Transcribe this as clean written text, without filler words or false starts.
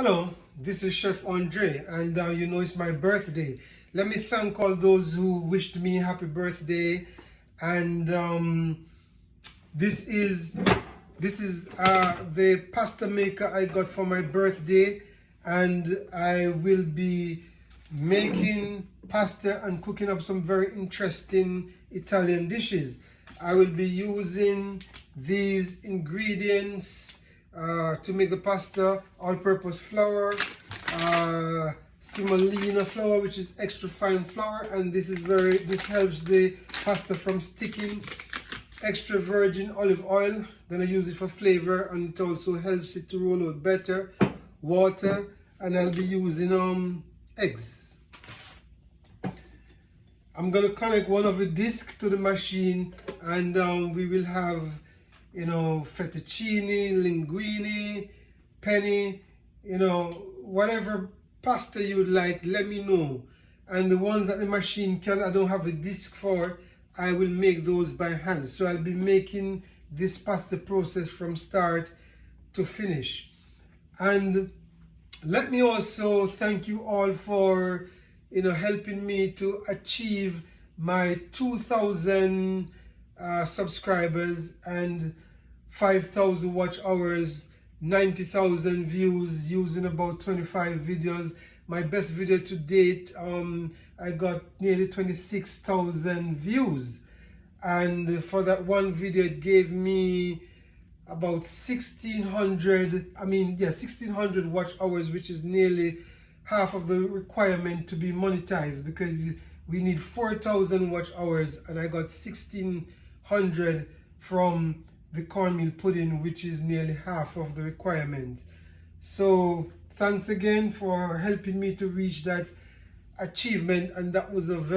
Hello, this is Chef Andre, and you know it's my birthday. Let me thank all those who wished me happy birthday. And this is the pasta maker I got for my birthday, and I will be making pasta and cooking up some very interesting Italian dishes. I will be using these ingredients to make the pasta: all-purpose flour, semolina flour, which is extra fine flour, and this helps the pasta from sticking. Extra virgin olive oil, gonna use it for flavor, and it also helps it to roll out better. Water, and I'll be using eggs. I'm gonna connect one of the discs to the machine, and we will have, you know, fettuccine, linguine, penne, you know, whatever pasta you would like, let me know. And the ones that the machine I don't have a disc for, I will make those by hand. So I'll be making this pasta process from start to finish. And let me also thank you all for, you know, helping me to achieve my 2,000 subscribers and 5,000 watch hours, 90,000 views using about 25 videos. My best video to date, I got nearly 26,000 views, and for that one video it gave me about 1,600 watch hours, which is nearly half of the requirement to be monetized, because we need 4,000 watch hours, and I got 1,600 from the cornmeal pudding, which is nearly half of the requirement. So thanks again for helping me to reach that achievement, and that was a very